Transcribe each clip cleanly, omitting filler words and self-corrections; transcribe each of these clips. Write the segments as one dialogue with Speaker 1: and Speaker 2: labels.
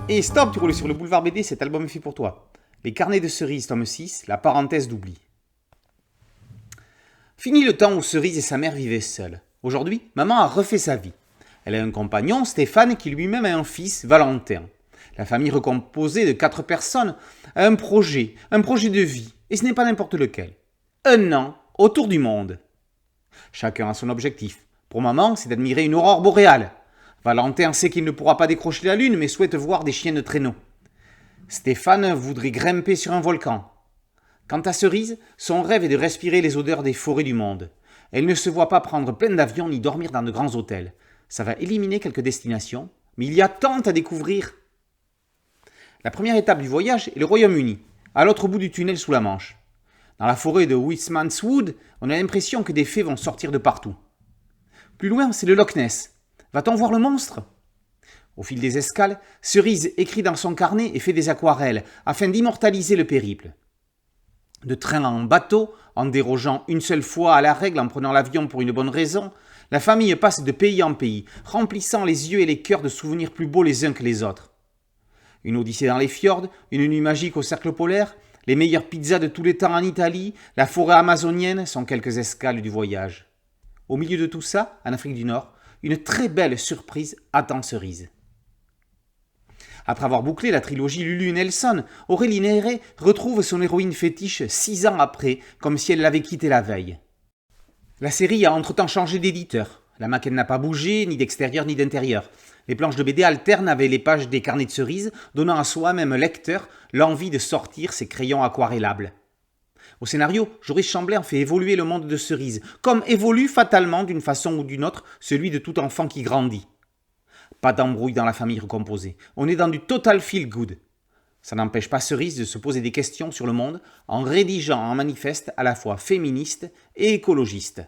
Speaker 1: Et stop, tu roules sur le boulevard BD, cet album est fait pour toi. Les carnets de Cerise, tome 6, la parenthèse d'oubli. Fini le temps où Cerise et sa mère vivaient seules. Aujourd'hui, maman a refait sa vie. Elle a un compagnon, Stéphane, qui lui-même a un fils, Valentin. La famille recomposée de 4 personnes a un projet de vie, et ce n'est pas n'importe lequel. 1 an autour du monde. Chacun a son objectif. Pour maman, c'est d'admirer une aurore boréale. Valentin sait qu'il ne pourra pas décrocher la lune, mais souhaite voir des chiens de traîneau. Stéphane voudrait grimper sur un volcan. Quant à Cerise, son rêve est de respirer les odeurs des forêts du monde. Elle ne se voit pas prendre plein d'avions ni dormir dans de grands hôtels. Ça va éliminer quelques destinations, mais il y a tant à découvrir. La première étape du voyage est le Royaume-Uni, à l'autre bout du tunnel sous la Manche. Dans la forêt de Westmanswood, on a l'impression que des fées vont sortir de partout. Plus loin, c'est le Loch Ness. Va-t-on voir le monstre ? Au fil des escales, Cerise écrit dans son carnet et fait des aquarelles afin d'immortaliser le périple. De train en bateau, en dérogeant une seule fois à la règle en prenant l'avion pour une bonne raison, la famille passe de pays en pays, remplissant les yeux et les cœurs de souvenirs plus beaux les uns que les autres. Une odyssée dans les fjords, une nuit magique au cercle polaire, les meilleures pizzas de tous les temps en Italie, la forêt amazonienne sont quelques escales du voyage. Au milieu de tout ça, en Afrique du Nord, une très belle surprise attend Cerise. Après avoir bouclé la trilogie Lulu Nelson, Aurélie Néré retrouve son héroïne fétiche 6 ans après, comme si elle l'avait quittée la veille. La série a entre-temps changé d'éditeur. La maquette n'a pas bougé, ni d'extérieur ni d'intérieur. Les planches de BD alternent avec les pages des carnets de Cerise, donnant à soi-même lecteur l'envie de sortir ses crayons aquarellables. Au scénario, Joris Chamblain fait évoluer le monde de Cerise, comme évolue fatalement d'une façon ou d'une autre celui de tout enfant qui grandit. Pas d'embrouille dans la famille recomposée, on est dans du total feel good. Ça n'empêche pas Cerise de se poser des questions sur le monde en rédigeant un manifeste à la fois féministe et écologiste.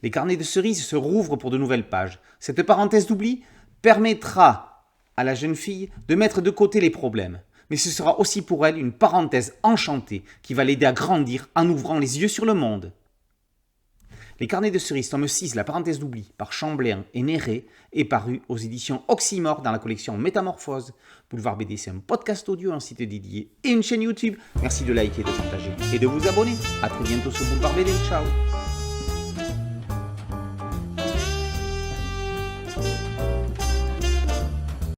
Speaker 1: Les carnets de Cerise se rouvrent pour de nouvelles pages. Cette parenthèse d'oubli permettra à la jeune fille de mettre de côté les problèmes. Mais ce sera aussi pour elle une parenthèse enchantée qui va l'aider à grandir en ouvrant les yeux sur le monde. Les carnets de Cerise, tome 6, la parenthèse d'oubli, par Chamblain et Néré, est paru aux éditions Oxymore dans la collection Métamorphose. Boulevard BD, c'est un podcast audio, un site dédié et une chaîne YouTube. Merci de liker, de partager et de vous abonner. A très bientôt sur Boulevard BD. Ciao.